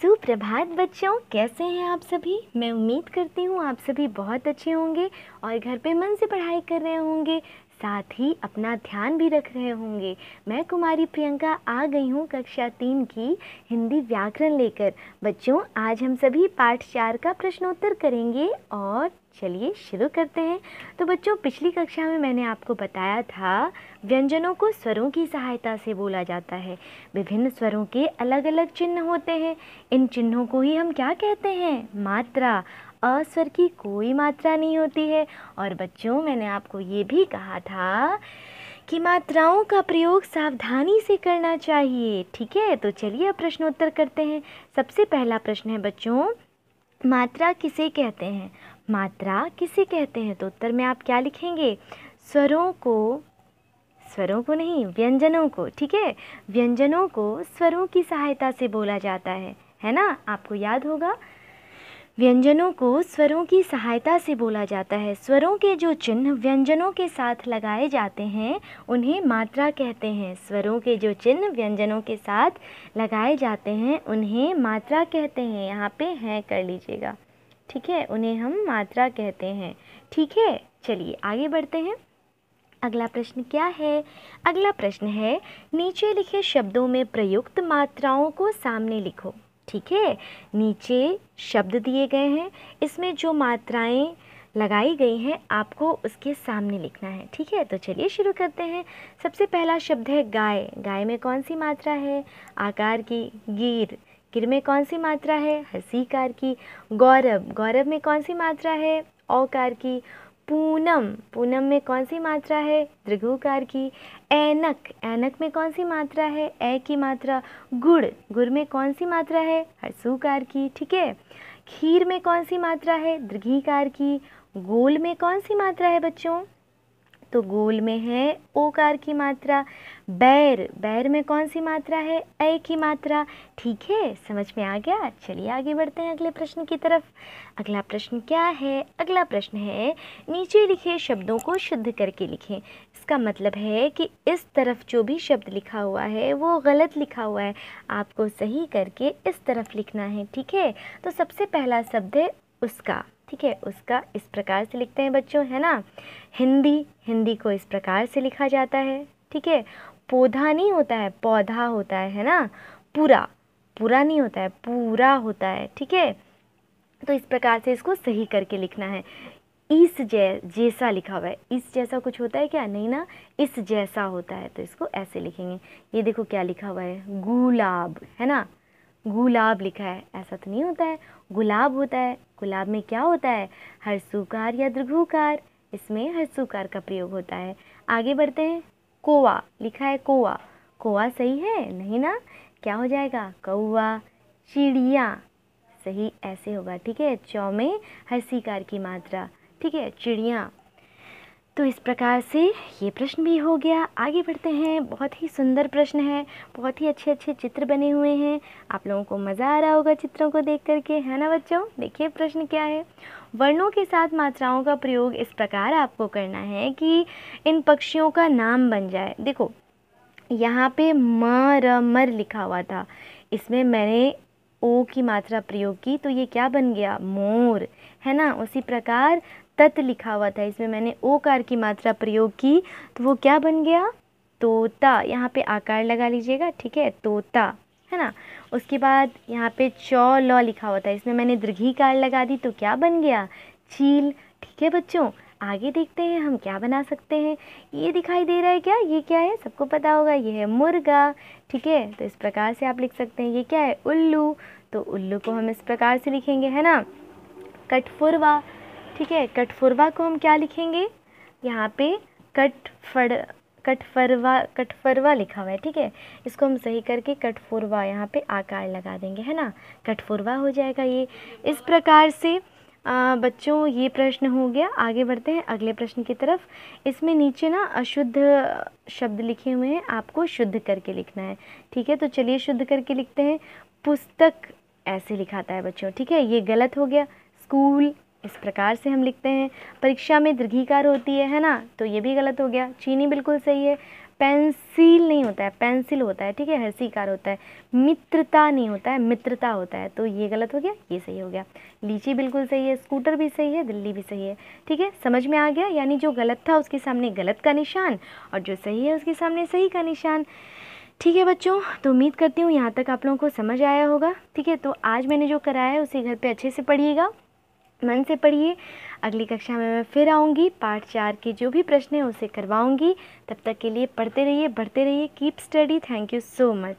सुप्रभात बच्चों, कैसे हैं आप सभी। मैं उम्मीद करती हूँ आप सभी बहुत अच्छे होंगे और घर पे मन से पढ़ाई कर रहे होंगे, साथ ही अपना ध्यान भी रख रहे होंगे। मैं कुमारी प्रियंका आ गई हूँ कक्षा 3 की हिंदी व्याकरण लेकर। बच्चों, आज हम सभी पाठ 4 का प्रश्नोत्तर करेंगे और चलिए शुरू करते हैं। तो बच्चों, पिछली कक्षा में मैंने आपको बताया था व्यंजनों को स्वरों की सहायता से बोला जाता है। विभिन्न स्वरों के अलग अलग चिन्ह होते हैं। इन चिन्हों को ही हम क्या कहते हैं? मात्रा। अस्वर की कोई मात्रा नहीं होती है। और बच्चों, मैंने आपको ये भी कहा था कि मात्राओं का प्रयोग सावधानी से करना चाहिए। ठीक है, तो चलिए अब प्रश्नोत्तर करते हैं। सबसे पहला प्रश्न है बच्चों, मात्रा किसे कहते हैं? मात्रा किसे कहते हैं? तो उत्तर में आप क्या लिखेंगे? स्वरों को नहीं, व्यंजनों को। ठीक है, व्यंजनों को स्वरों की सहायता से बोला जाता है ना। आपको याद होगा, व्यंजनों को स्वरों की सहायता से बोला जाता है। स्वरों के जो चिन्ह व्यंजनों के साथ लगाए जाते हैं उन्हें मात्रा कहते हैं। स्वरों के जो चिन्ह व्यंजनों के साथ लगाए जाते हैं उन्हें मात्रा कहते हैं। यहाँ पे हैं कर लीजिएगा। ठीक है, उन्हें हम मात्रा कहते हैं। ठीक है, चलिए आगे बढ़ते हैं। अगला प्रश्न क्या है? अगला प्रश्न है, नीचे लिखे शब्दों में प्रयुक्त मात्राओं को सामने लिखो। ठीक है, नीचे शब्द दिए गए हैं, इसमें जो मात्राएं लगाई गई हैं आपको उसके सामने लिखना है। ठीक है, तो चलिए शुरू करते हैं। सबसे पहला शब्द है गाय। गाय में कौन सी मात्रा है? आकार की। गिर। गिर में कौन सी मात्रा है? हसीकार की। गौरव। गौरव में कौन सी मात्रा है? औकार की। पूनम। पूनम में कौन सी मात्रा है? दृघुकार की। ऐनक। ऐनक में कौन सी मात्रा है? ए की मात्रा। गुड़। गुड़ में कौन सी मात्रा है? हर्षुकार की। ठीक है, खीर में कौन सी मात्रा है? दृघीकार की। गोल में कौन सी मात्रा है बच्चों? तो गोल में है ओकार की मात्रा। बैर। बैर में कौन सी मात्रा है? ए की मात्रा। ठीक है, समझ में आ गया। चलिए आगे बढ़ते हैं अगले प्रश्न की तरफ। अगला प्रश्न क्या है? अगला प्रश्न है, नीचे लिखे शब्दों को शुद्ध करके लिखें। इसका मतलब है कि इस तरफ जो भी शब्द लिखा हुआ है वो गलत लिखा हुआ है, आपको सही करके इस तरफ लिखना है। ठीक है, तो सबसे पहला शब्द है उसका। ठीक है, उसका इस प्रकार से लिखते हैं बच्चों, है ना। हिंदी। हिंदी को इस प्रकार से लिखा जाता है। ठीक है, पौधा नहीं होता है, पौधा होता है ना। पूरा। पूरा नहीं होता है, पूरा होता है। ठीक है, तो इस प्रकार से इसको सही करके लिखना है। इस जैसा लिखा हुआ है। इस जैसा कुछ होता है क्या? नहीं ना, इस जैसा होता है, तो इसको ऐसे लिखेंगे। ये देखो क्या लिखा हुआ है, गुलाब, है ना। गुलाब लिखा है, ऐसा तो नहीं होता है, गुलाब होता है। गुलाब में क्या होता है? हर्षुकार या दृघुकार। इसमें हर्षुकार का प्रयोग होता है। आगे बढ़ते हैं। कोवा लिखा है, कोवा। कोवा सही है? नहीं ना, क्या हो जाएगा? कौवा। चिड़िया सही ऐसे होगा। ठीक है, चौ में हर्षिकार की मात्रा। ठीक है, चिड़िया। तो इस प्रकार से ये प्रश्न भी हो गया। आगे बढ़ते हैं। बहुत ही सुंदर प्रश्न है, बहुत ही अच्छे अच्छे चित्र बने हुए हैं। आप लोगों को मज़ा आ रहा होगा चित्रों को देख करके, है ना बच्चों। देखिए प्रश्न क्या है। वर्णों के साथ मात्राओं का प्रयोग इस प्रकार आपको करना है कि इन पक्षियों का नाम बन जाए। देखो यहाँ पे मर लिखा हुआ था, इसमें मैंने ओ की मात्रा प्रयोग की तो ये क्या बन गया? मोर, है ना। उसी प्रकार तत लिखा हुआ था, इसमें मैंने ओकार की मात्रा प्रयोग की तो वो क्या बन गया? तोता। यहाँ पे आकार लगा लीजिएगा। ठीक है, तोता, है ना। उसके बाद यहाँ पे चौ लौ लिखा हुआ था, इसमें मैंने दीर्घीकार लगा दी तो क्या बन गया? चील। ठीक है बच्चों, आगे देखते हैं हम क्या बना सकते हैं। ये दिखाई दे रहा है क्या? ये क्या है? सबको पता होगा, ये है मुर्गा। ठीक है, तो इस प्रकार से आप लिख सकते हैं। ये क्या है? उल्लू। तो उल्लू को हम इस प्रकार से लिखेंगे, है ना। कठफुरवा। ठीक है, कठफुरवा को हम क्या लिखेंगे? यहाँ पे कठफरवा लिखा हुआ है। ठीक है, इसको हम सही करके कठफुरवा यहाँ पे आकार लगा देंगे, है ना। कठफुरवा हो जाएगा ये। इस प्रकार से बच्चों ये प्रश्न हो गया। आगे बढ़ते हैं अगले प्रश्न की तरफ। इसमें नीचे ना अशुद्ध शब्द लिखे हुए हैं, आपको शुद्ध करके लिखना है। ठीक है, तो चलिए शुद्ध करके लिखते हैं। पुस्तक ऐसे लिखाता है बच्चों। ठीक है, ये गलत हो गया। स्कूल इस प्रकार से हम लिखते हैं। परीक्षा में दीर्घिकार होती है ना, तो ये भी गलत हो गया। चीनी बिल्कुल सही है। पेंसिल नहीं होता है, पेंसिल होता है, ठीक है, हर्षीकार होता है। मित्रता नहीं होता है, मित्रता होता है। तो ये गलत हो गया, ये सही हो गया। लीची बिल्कुल सही है, स्कूटर भी सही है, दिल्ली भी सही है। ठीक है, समझ में आ गया। यानी जो गलत था उसके सामने गलत का निशान और जो सही है उसके सामने सही का निशान। ठीक है बच्चों, तो उम्मीद करती हूँ यहाँ तक आप लोगों को समझ आया होगा। ठीक है, तो आज मैंने जो कराया है उसे घर पे अच्छे से पढ़िएगा, मन से पढ़िए। अगली कक्षा में मैं फिर आऊँगी, पार्ट 4 के जो भी प्रश्न हैं उसे करवाऊँगी। तब तक के लिए पढ़ते रहिए, बढ़ते रहिए। Keep study. Thank you so much.